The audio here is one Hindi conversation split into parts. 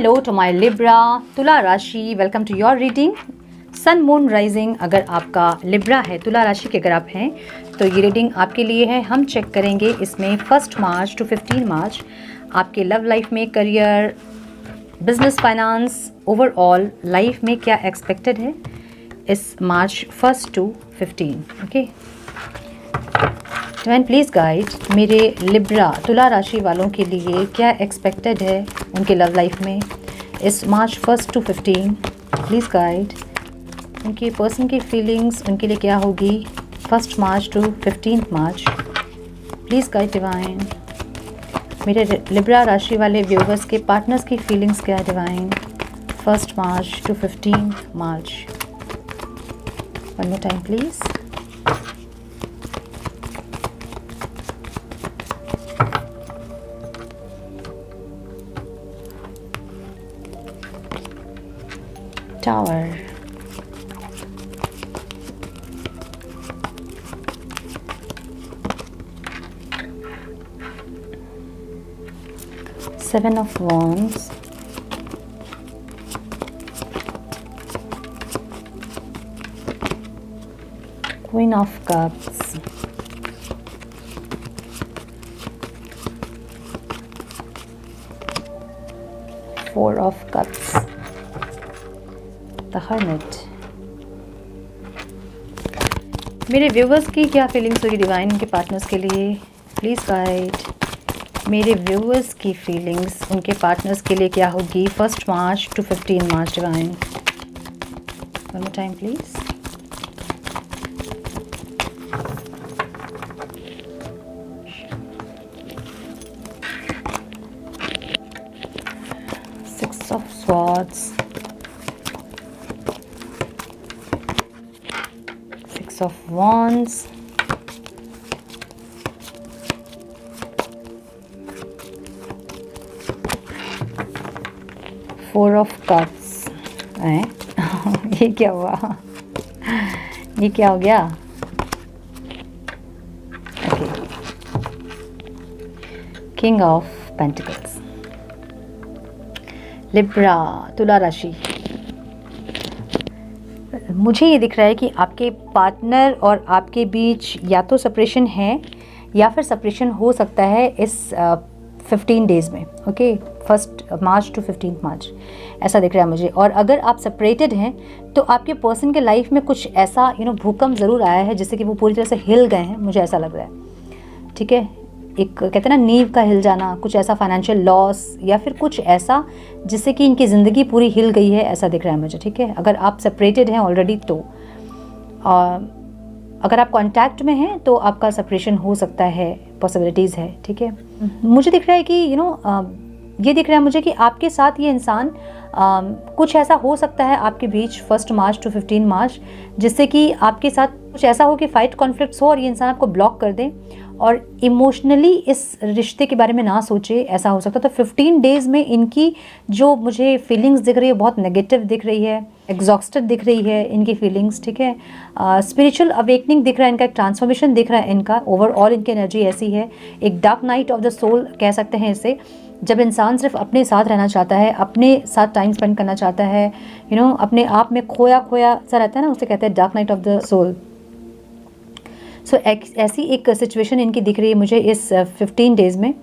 हेलो टू माय लिब्रा तुला राशि, welcome to your reading. Sun moon rising अगर आपका लिब्रा है, तुला राशि के अगर आप हैं तो ये रीडिंग आपके लिए है। हम चेक करेंगे इसमें 1 मार्च टू 15 मार्च आपके लव लाइफ में, career, business, finance, overall life में क्या एक्सपेक्टेड है इस मार्च 1 to 15। Okay, divine please guide मेरे लिब्रा तुला राशि वालों के लिए क्या एक्सपेक्टेड है उनके लव लाइफ में इस मार्च 1 टू 15। प्लीज़ गाइड उनकी पर्सन की फीलिंग्स उनके लिए क्या होगी 1 March to 15 March. Please guide divine मेरे लिब्रा राशि वाले व्यूवर्स के पार्टनर्स की फीलिंग्स क्या है divine 1 March to 15 March. One more time please. Tower, Seven of Wands, Queen of Cups, Four of Cups, the hermit. मेरे व्यूवर्स की क्या फीलिंग्स होगी डिवाइन उनके पार्टनर्स के लिए। प्लीज़ गाइड मेरे व्यूवर्स की फीलिंग्स उनके पार्टनर्स के लिए क्या होगी 1 March to 15 March divine. One more time please. Six of Swords, of Wands, Four of Cups। ये क्या हुआ? ये क्या हो गया? Okay, king of pentacles. Libra तुला राशि, मुझे ये दिख रहा है कि आपके पार्टनर और आपके बीच या तो सेपरेशन है या फिर सेपरेशन हो सकता है इस 15 डेज़ में। ओके, 1 मार्च टू 15 मार्च ऐसा दिख रहा है मुझे। और अगर आप सेपरेटेड हैं तो आपके पर्सन के लाइफ में कुछ ऐसा भूकंप ज़रूर आया है जिससे कि वो पूरी तरह से हिल गए हैं, मुझे ऐसा लग रहा है। ठीक है, एक कहते हैं ना नींव का हिल जाना, कुछ ऐसा फाइनेंशियल लॉस या फिर कुछ ऐसा जिससे कि इनकी ज़िंदगी पूरी हिल गई है, ऐसा दिख रहा है मुझे। ठीक है, अगर आप सेपरेटेड हैं ऑलरेडी तो अगर आप कांटेक्ट में हैं तो आपका सेपरेशन हो सकता है, पॉसिबिलिटीज़ है। ठीक है, मुझे दिख रहा है कि ये दिख रहा है मुझे कि आपके साथ ये इंसान कुछ ऐसा हो सकता है आपके बीच 1 मार्च टू 15 मार्च जिससे कि आपके साथ कुछ ऐसा हो कि फाइट कॉन्फ्लिक्ट्स हो और ये इंसान आपको ब्लॉक कर दे और इमोशनली इस रिश्ते के बारे में ना सोचे, ऐसा हो सकता है। तो 15 डेज़ में इनकी जो मुझे फीलिंग्स दिख रही है बहुत नेगेटिव दिख रही है, एग्जॉस्टेड दिख रही है इनकी फीलिंग्स। ठीक है, स्पिरिचुअल अवेकनिंग दिख रहा है इनका, एक ट्रांसफॉर्मेशन दिख रहा है इनका। ओवरऑल इनकी एनर्जी ऐसी है, एक dark night of the soul कह सकते हैं इसे, जब इंसान सिर्फ अपने साथ रहना चाहता है, अपने साथ टाइम स्पेंड करना चाहता है, अपने आप में खोया खोया सा रहता है ना, उसे कहते हैं dark night of the soul. So ऐसी एक सिचुएशन इनकी दिख रही है मुझे इस 15 डेज़ में।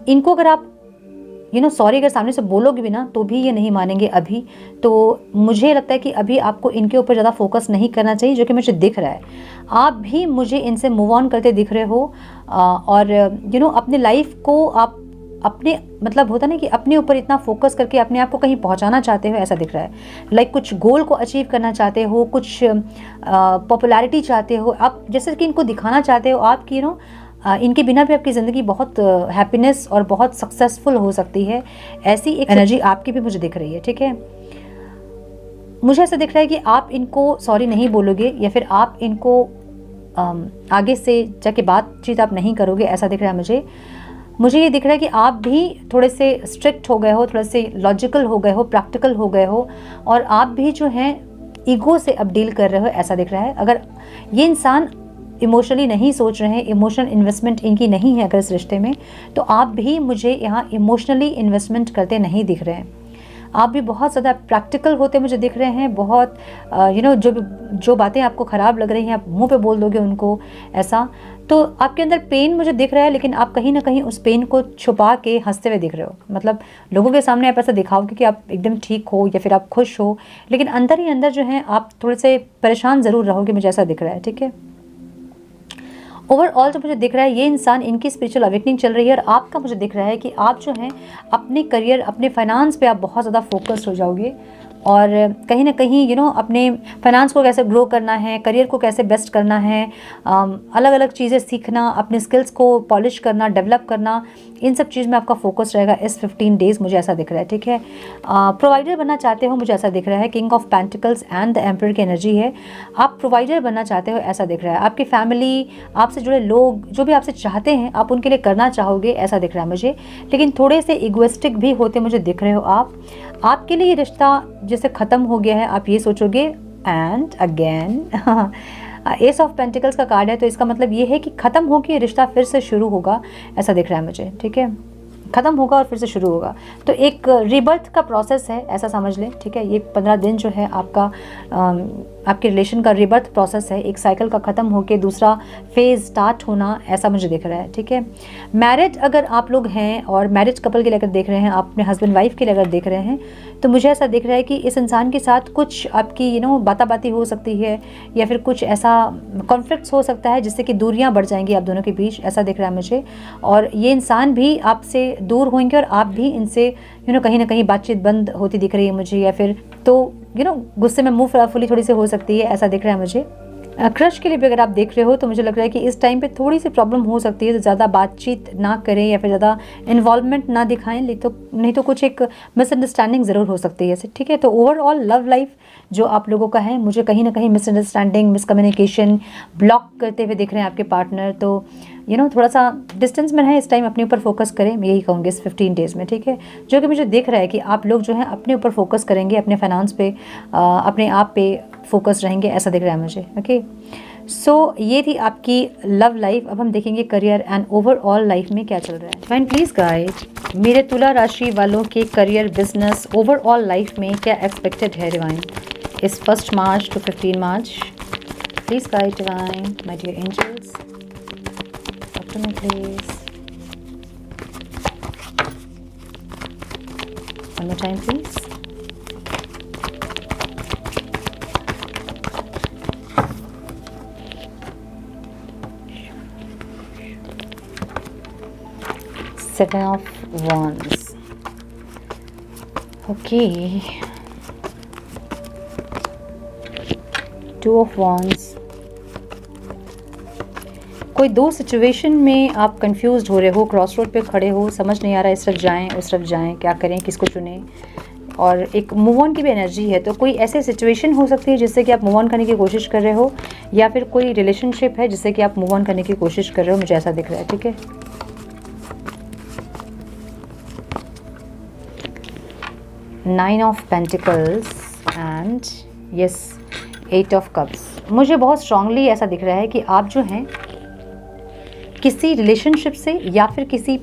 इनको अगर आप सॉरी अगर सामने से बोलोगे भी ना तो भी ये नहीं मानेंगे अभी। तो मुझे लगता है कि अभी आपको इनके ऊपर ज़्यादा फोकस नहीं करना चाहिए, जो कि मुझे दिख रहा है। आप भी मुझे इनसे मूव ऑन करते दिख रहे हो और अपने लाइफ को आप अपने होता ना कि अपने ऊपर इतना फोकस करके अपने आप को कहीं पहुंचाना चाहते हो, ऐसा दिख रहा है। लाइक कुछ गोल को अचीव करना चाहते हो, कुछ पॉपुलैरिटी चाहते हो आप, जैसे कि इनको दिखाना चाहते हो आप कि इनके बिना भी आपकी ज़िंदगी बहुत हैप्पीनेस और बहुत सक्सेसफुल हो सकती है। ऐसी एक एनर्जी आपकी भी मुझे दिख रही है। ठीक है, मुझे ऐसा दिख रहा है कि आप इनको सॉरी नहीं बोलोगे या फिर आप इनको आगे से जाके बातचीत आप नहीं करोगे, ऐसा दिख रहा है मुझे ये दिख रहा है कि आप भी थोड़े से स्ट्रिक्ट हो गए हो, थोड़े से लॉजिकल हो गए हो, प्रैक्टिकल हो गए हो और आप भी जो हैं ईगो से अब डील कर रहे हो, ऐसा दिख रहा है। अगर ये इंसान इमोशनली नहीं सोच रहे हैं, इमोशनल इन्वेस्टमेंट इनकी नहीं है अगर इस रिश्ते में, तो आप भी मुझे यहाँ इमोशनली इन्वेस्टमेंट करते नहीं दिख रहे हैं। आप भी बहुत ज़्यादा प्रैक्टिकल होते मुझे दिख रहे हैं, बहुत जो बातें आपको ख़राब लग रही हैं आप मुंह पे बोल दोगे उनको, ऐसा। तो आपके अंदर पेन मुझे दिख रहा है, लेकिन आप कहीं ना कहीं उस पेन को छुपा के हंसते हुए दिख रहे हो। मतलब लोगों के सामने आप ऐसा दिखाओगे कि आप एकदम ठीक हो या फिर आप खुश हो, लेकिन अंदर ही अंदर जो है आप थोड़े से परेशान ज़रूर रहोगे, मुझे ऐसा दिख रहा है, ठीक है। ओवरऑल जो मुझे दिख रहा है, ये इंसान, इनकी स्पिरिचुअल अवेकनिंग चल रही है, और आपका मुझे दिख रहा है कि आप जो हैं अपने करियर, अपने फाइनेंस पे आप बहुत ज़्यादा फोकस्ड हो जाओगे, और कहीं ना कहीं अपने फाइनेंस को कैसे ग्रो करना है, करियर को कैसे बेस्ट करना है, अलग अलग चीज़ें सीखना, अपने स्किल्स को पॉलिश करना, डेवलप करना, इन सब चीज़ में आपका फोकस रहेगा इस 15 डेज़, मुझे ऐसा दिख रहा है, ठीक है। प्रोवाइडर बनना चाहते हो, मुझे ऐसा दिख रहा है, king of pentacles and the emperor की एनर्जी है। आप प्रोवाइडर बनना चाहते हो, ऐसा दिख रहा है। आपकी फैमिली, आपसे जुड़े लोग जो भी आपसे चाहते हैं, आप उनके लिए करना चाहोगे, ऐसा दिख रहा है मुझे, लेकिन थोड़े से इगोइस्टिक भी होते मुझे दिख रहे हो आप। आपके लिए ये रिश्ता जैसे ख़त्म हो गया है, आप ये सोचोगे and again. S of pentacles का कार्ड है, तो इसका मतलब ये है कि ख़त्म हो के रिश्ता फिर से शुरू होगा, ऐसा दिख रहा है मुझे, ठीक है। ख़त्म होगा और फिर से शुरू होगा, तो एक रीबर्थ का प्रोसेस है, ऐसा समझ लें, ठीक है। ये 15 दिन जो है आपका आपके रिलेशन का रीबर्थ प्रोसेस है, एक साइकिल का ख़त्म होकर दूसरा फेज़ स्टार्ट होना, ऐसा मुझे दिख रहा है, ठीक है। मैरिज अगर आप लोग हैं और मैरिज कपल के लिए अगर देख रहे हैं, आप अपने हस्बैंड वाइफ के लिए अगर देख रहे हैं, तो मुझे ऐसा दिख रहा है कि इस इंसान के साथ कुछ आपकी बाताबाती हो सकती है, या फिर कुछ ऐसा कॉन्फ्लिक्ट्स हो सकता है जिससे कि दूरियां बढ़ जाएंगी आप दोनों के बीच, ऐसा दिख रहा है मुझे। और ये इंसान भी आपसे दूर होंगे और आप भी इनसे कहीं ना कहीं बातचीत बंद होती दिख रही है मुझे, या फिर तो गुस्से में मुंह फुली थोड़ी सी हो सकती है, ऐसा दिख रहा है मुझे। क्रश के लिए भी अगर आप देख रहे हो, तो मुझे लग रहा है कि इस टाइम पे थोड़ी सी प्रॉब्लम हो सकती है, तो ज़्यादा बातचीत ना करें या फिर ज़्यादा इन्वॉल्वमेंट ना दिखाएं, नहीं तो कुछ एक मिसअंडरस्टैंडिंग ज़रूर हो सकती है, ठीक है। तो ओवरऑल लव लाइफ जो आप लोगों का है, मुझे कहीं ना कहीं मिसअंडरस्टैंडिंग, मिसकम्युनिकेशन, ब्लॉक करते हुए दिख रहे हैं आपके पार्टनर। तो थोड़ा सा डिस्टेंस में रहें इस टाइम, अपने ऊपर फोकस करें, मैं यही कहूँगी इस 15 डेज़ में, ठीक है। जो कि मुझे दिख रहा है कि आप लोग जो हैं अपने ऊपर फोकस करेंगे, अपने फाइनेंस पे, अपने आप पे फोकस रहेंगे, ऐसा दिख रहा है मुझे, ओके। सो ये थी आपकी लव लाइफ। अब हम देखेंगे करियर एंड ओवरऑल लाइफ में क्या चल रहा है। फाइन, प्लीज़ गाइड मेरे तुला राशि वालों के करियर, बिजनेस, ओवरऑल लाइफ में क्या एक्सपेक्टेड है डिवाइन इस 1 March to 15 March. Please guide divine, my dear angels, talk to me please. One more time please. Seven of Wands. Okay. Two of Wands. कोई दो सिचुएशन में आप कंफ्यूज्ड हो रहे हो, क्रॉस रोड पे खड़े हो, समझ नहीं आ रहा है इस तरफ जाएं उस तरफ जाएं, क्या करें, किसको चुनें, और एक मूव ऑन की भी एनर्जी है। तो कोई ऐसे सिचुएशन हो सकती है जिससे कि आप मूव ऑन करने की कोशिश कर रहे हो, या फिर कोई रिलेशनशिप है जिससे कि आप मूव ऑन करने की कोशिश कर रहे हो, मुझे ऐसा दिख रहा है, ठीक है। Nine of pentacles and yes 8 of cups. मुझे बहुत स्ट्रांगली ऐसा दिख रहा है कि आप जो हैं किसी रिलेशनशिप से या फिर किसी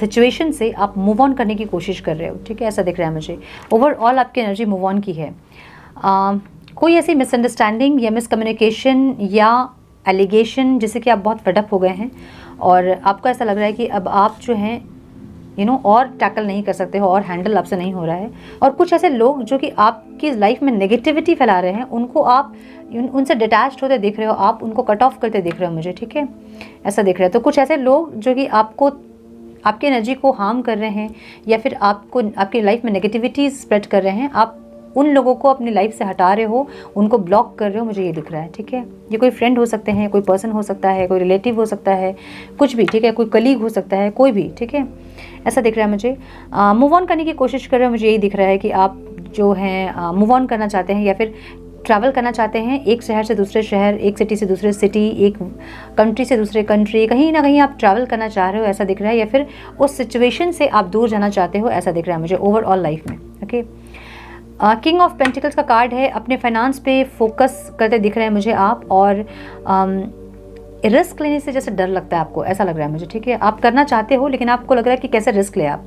सिचुएशन से आप मूव ऑन करने की कोशिश कर रहे हो, ठीक है, ऐसा दिख रहा है मुझे। ओवरऑल आपकी एनर्जी मूव ऑन की है। कोई ऐसी मिसअंडरस्टैंडिंग या मिसकम्युनिकेशन या एलिगेशन जिससे कि आप बहुत फेडअप हो गए हैं, और आपको ऐसा लग रहा है कि अब आप जो हैं और टैकल नहीं कर सकते हो, और हैंडल आपसे नहीं हो रहा है। और कुछ ऐसे लोग जो कि आपकी लाइफ में नेगेटिविटी फैला रहे हैं, उनको आप उनसे डिटैच्ड होते दिख रहे हो, आप उनको कट ऑफ करते दिख रहे हो मुझे, ठीक है, ऐसा दिख रहा है। तो कुछ ऐसे लोग जो कि आपको, आपकी एनर्जी को हार्म कर रहे हैं, या फिर आपको आपकी लाइफ में नेगेटिविटी स्प्रेड कर रहे हैं, आप उन लोगों को अपनी लाइफ से हटा रहे हो, उनको ब्लॉक कर रहे हो, मुझे ये दिख रहा है, ठीक है। ये कोई फ्रेंड हो सकते हैं, कोई पर्सन हो सकता है, कोई रिलेटिव हो सकता है, कुछ भी, ठीक है, कोई कलीग हो सकता है, कोई भी, ठीक है, ऐसा दिख रहा है मुझे। मूव ऑन करने की कोशिश कर रहे हो, मुझे यही दिख रहा है कि आप जो हैं मूव ऑन करना चाहते हैं, या फिर ट्रैवल करना चाहते हैं, एक शहर से दूसरे शहर, एक सिटी से दूसरे सिटी, एक कंट्री से दूसरे कंट्री, कहीं ना कहीं आप ट्रैवल करना चाह रहे हो, ऐसा दिख रहा है, या फिर उस सिचुएशन से आप दूर जाना चाहते हो, ऐसा दिख रहा है मुझे ओवरऑल लाइफ में, ओके। किंग ऑफ पेंटिकल्स का कार्ड है, अपने फाइनेंस पे फोकस करते दिख रहे हैं मुझे आप, और रिस्क लेने से जैसे डर लगता है आपको, ऐसा लग रहा है मुझे, ठीक है। आप करना चाहते हो लेकिन आपको लग रहा है कि कैसे रिस्क ले आप,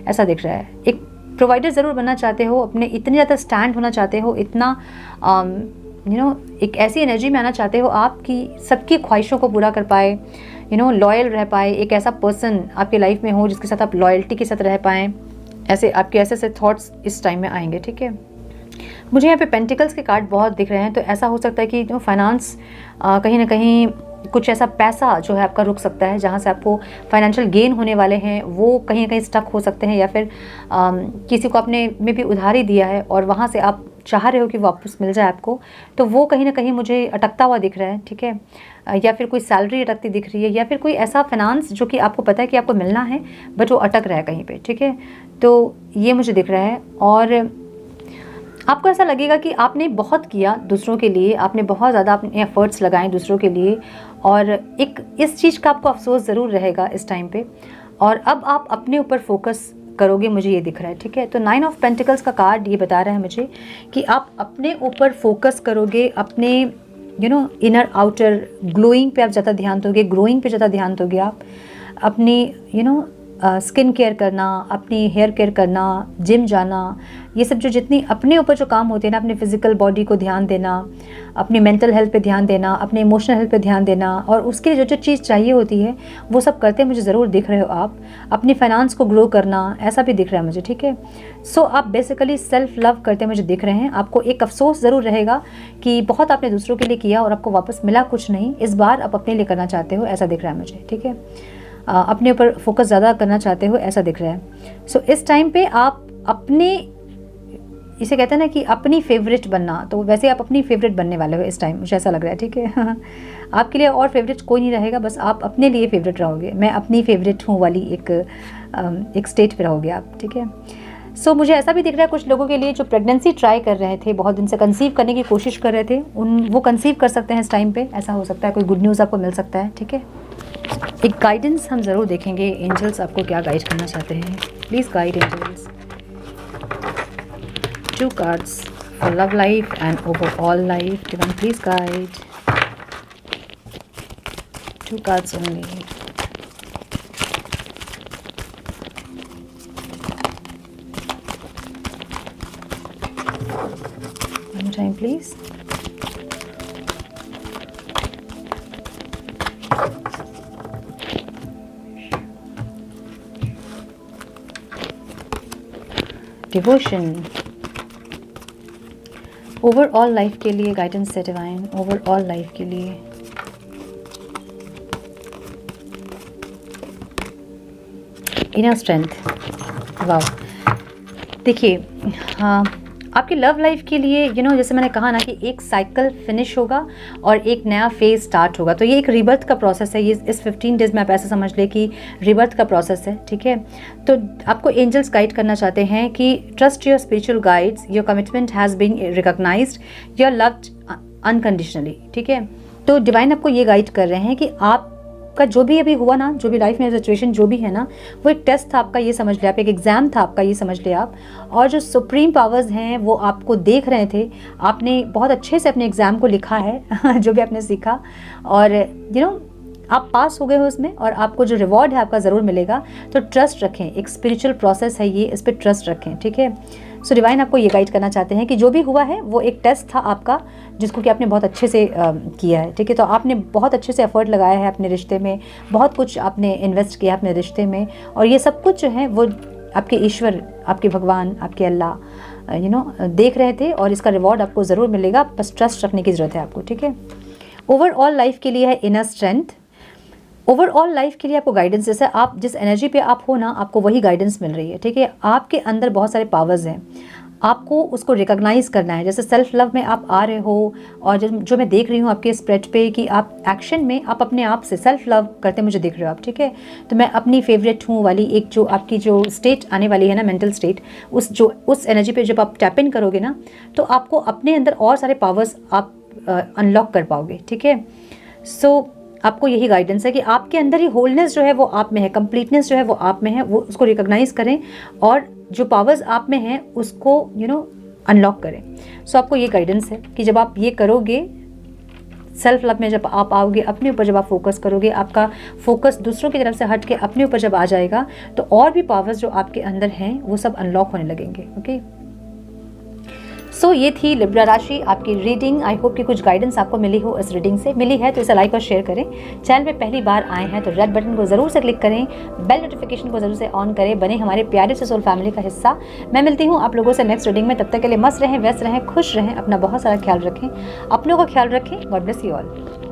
ऐसा दिख रहा है। एक प्रोवाइडर ज़रूर बनना चाहते हो, अपने इतनी ज़्यादा स्टैंड होना चाहते हो, इतना एक ऐसी एनर्जी में आना चाहते हो आप कि सबकी ख्वाहिशों को पूरा कर पाए, लॉयल रह पाए, एक ऐसा पर्सन आपके लाइफ में हो जिसके साथ आप लॉयल्टी के साथ रह पाएँ। ऐसे आपके ऐसे थॉट्स इस टाइम में आएंगे, ठीक है। मुझे यहाँ पे पेंटिकल्स के कार्ड बहुत दिख रहे हैं, तो ऐसा हो सकता है कि फाइनेंस कहीं ना कहीं कुछ ऐसा पैसा जो है आपका रुक सकता है, जहाँ से आपको फाइनेंशियल गेन होने वाले हैं वो कहीं ना कहीं स्टक हो सकते हैं, या फिर किसी को आपने में भी उधारी दिया है और वहाँ से आप चाह रहे हो कि वापस मिल जाए आपको, तो वो कहीं ना कहीं मुझे अटकता हुआ दिख रहा है, ठीक है। या फिर कोई सैलरी अटकती दिख रही है, या फिर कोई ऐसा फाइनेंस जो कि आपको पता है कि आपको मिलना है बट वो अटक रहा है कहीं पे, ठीक है। तो ये मुझे दिख रहा है और आपको ऐसा लगेगा कि आपने बहुत किया दूसरों के लिए, आपने बहुत ज़्यादा अपने एफर्ट्स लगाए दूसरों के लिए, और एक इस चीज़ का आपको अफसोस ज़रूर रहेगा इस टाइम पे, और अब आप अपने ऊपर फोकस करोगे, मुझे ये दिख रहा है, ठीक है। तो 9 ऑफ पेंटिकल्स का कार्ड ये बता रहा है मुझे कि आप अपने ऊपर फोकस करोगे, अपने इनर आउटर ग्लोइंग पे आप ज़्यादा ध्यान दोगे, ग्रोइंग पे ज़्यादा ध्यान दोगे आप, अपनी स्किन केयर करना, अपनी हेयर केयर करना, जिम जाना, ये सब जो जितनी अपने ऊपर जो काम होते हैं ना, अपने फिजिकल बॉडी को ध्यान देना, अपनी मेंटल हेल्थ पे ध्यान देना, अपने इमोशनल हेल्थ पे ध्यान देना, और उसके लिए जो जो चीज़ चाहिए होती है वो सब करते मुझे ज़रूर दिख रहे हो आप। अपनी फाइनेंस को ग्रो करना, ऐसा भी दिख रहा है मुझे, ठीक है। सो आप बेसिकली सेल्फ लव करते मुझे दिख रहे हैं। आपको एक अफसोस ज़रूर रहेगा कि बहुत आपने दूसरों के लिए किया और आपको वापस मिला कुछ नहीं, इस बार आप अपने लिए करना चाहते हो, ऐसा दिख रहा है मुझे, ठीक है। अपने ऊपर फोकस ज़्यादा करना चाहते हो, ऐसा दिख रहा है। सो इस टाइम पे आप अपने, इसे कहते हैं ना कि अपनी फेवरेट बनना, तो वैसे आप अपनी फेवरेट बनने वाले हो इस टाइम, मुझे ऐसा लग रहा है, ठीक है। आपके लिए और फेवरेट कोई नहीं रहेगा, बस आप अपने लिए फेवरेट रहोगे। मैं अपनी फेवरेट हूँ वाली एक स्टेट पे रहोगे आप, ठीक है। सो मुझे ऐसा भी दिख रहा है कुछ लोगों के लिए जो प्रेगनेंसी ट्राई कर रहे थे, बहुत दिन से कंसीव करने की कोशिश कर रहे थे, वो कंसीव कर सकते हैं इस टाइम पे, ऐसा हो सकता है। कोई गुड न्यूज़ आपको मिल सकता है, ठीक है। एक गाइडेंस हम ज़रूर देखेंगे, एंजल्स आपको क्या गाइड करना चाहते हैं, please guide angels. 2 cards for love life and overall life, divine please guide. 2 cards only. One more time please. Devotion, overall life के लिए गाइडेंस है डिवाइन, ओवरऑल लाइफ के लिए। इनर स्ट्रेंथ, वाव। देखिए, हाँ, आपकी लव लाइफ के लिए जैसे मैंने कहा ना कि एक साइकिल फिनिश होगा और एक नया फेज स्टार्ट होगा, तो ये एक रिबर्थ का प्रोसेस है। ये इस 15 डेज में आप ऐसे समझ ले कि रिबर्थ का प्रोसेस है, ठीक है। तो आपको एंजल्स गाइड करना चाहते हैं कि trust your spiritual guides, your commitment has been recognised, you are loved unconditionally, ठीक है। तो डिवाइन आपको ये गाइड कर रहे हैं कि आपका जो भी अभी हुआ ना, जो भी लाइफ में सिचुएशन जो भी है ना, वो एक टेस्ट था आपका, ये समझ ले आप, एक एग्जाम था आपका, ये समझ ले आप। और जो सुप्रीम पावर्स हैं वो आपको देख रहे थे, आपने बहुत अच्छे से अपने एग्ज़ाम को लिखा है जो भी आपने सीखा, और आप पास हो गए हो उसमें, और आपको जो रिवॉर्ड है आपका ज़रूर मिलेगा। तो ट्रस्ट रखें, एक स्पिरिचुअल प्रोसेस है ये, इस पर ट्रस्ट रखें, ठीक है। सो डिवाइन आपको ये गाइड करना चाहते हैं कि जो भी हुआ है वो एक टेस्ट था आपका, जिसको कि आपने बहुत अच्छे से किया है, ठीक है। तो आपने बहुत अच्छे से एफर्ट लगाया है अपने रिश्ते में, बहुत कुछ आपने इन्वेस्ट किया अपने रिश्ते में, और ये सब कुछ जो है वो आपके ईश्वर, आपके भगवान, आपके अल्लाह देख रहे थे, और इसका रिवॉर्ड आपको ज़रूर मिलेगा। बस ट्रस्ट रखने की ज़रूरत है आपको, ठीक है। ओवरऑल लाइफ के लिए है इनर स्ट्रेंथ, ओवरऑल लाइफ के लिए आपको गाइडेंस, जैसे आप जिस एनर्जी पे आप हो ना, आपको वही गाइडेंस मिल रही है, ठीक है। आपके अंदर बहुत सारे पावर्स हैं, आपको उसको रिकॉग्नाइज करना है। जैसे सेल्फ लव में आप आ रहे हो, और जो मैं देख रही हूँ आपके स्प्रेड पे कि आप एक्शन में आप अपने आप से सेल्फ लव करते मुझे दिख रहे हो आप, ठीक है। तो मैं अपनी फेवरेट हूँ वाली एक जो आपकी जो स्टेट आने वाली है ना, मेंटल स्टेट, उस एनर्जी पे जब आप टैप इन करोगे ना, तो आपको अपने अंदर और सारे पावर्स आप अनलॉक कर पाओगे, ठीक है। सो आपको यही गाइडेंस है कि आपके अंदर ही होलनेस जो है वो आप में है, कंप्लीटनेस जो है वो आप में है, वो उसको रिकॉग्नाइज करें, और जो पावर्स आप में हैं उसको अनलॉक करें। सो आपको ये गाइडेंस है कि जब आप ये करोगे, सेल्फ लव में जब आप आओगे, अपने ऊपर जब आप फोकस करोगे, आपका फोकस दूसरों की तरफ से हट के अपने ऊपर जब आ जाएगा, तो और भी पावर्स जो आपके अंदर हैं वो सब अनलॉक होने लगेंगे। ओके, सो ये थी लिब्रा राशि आपकी रीडिंग। आई होप कि कुछ गाइडेंस आपको मिली हो इस रीडिंग से। मिली है तो इसे लाइक और शेयर करें। चैनल पे पहली बार आए हैं तो रेड बटन को ज़रूर से क्लिक करें, बेल नोटिफिकेशन को ज़रूर से ऑन करें, बने हमारे प्यारे से सोल फैमिली का हिस्सा। मैं मिलती हूँ आप लोगों से नेक्स्ट रीडिंग में। तब तक के लिए मस्त रहें, व्यस्त रहें, खुश रहें, अपना बहुत सारा ख्याल रखें, अपनों का ख्याल रखें। God bless you all.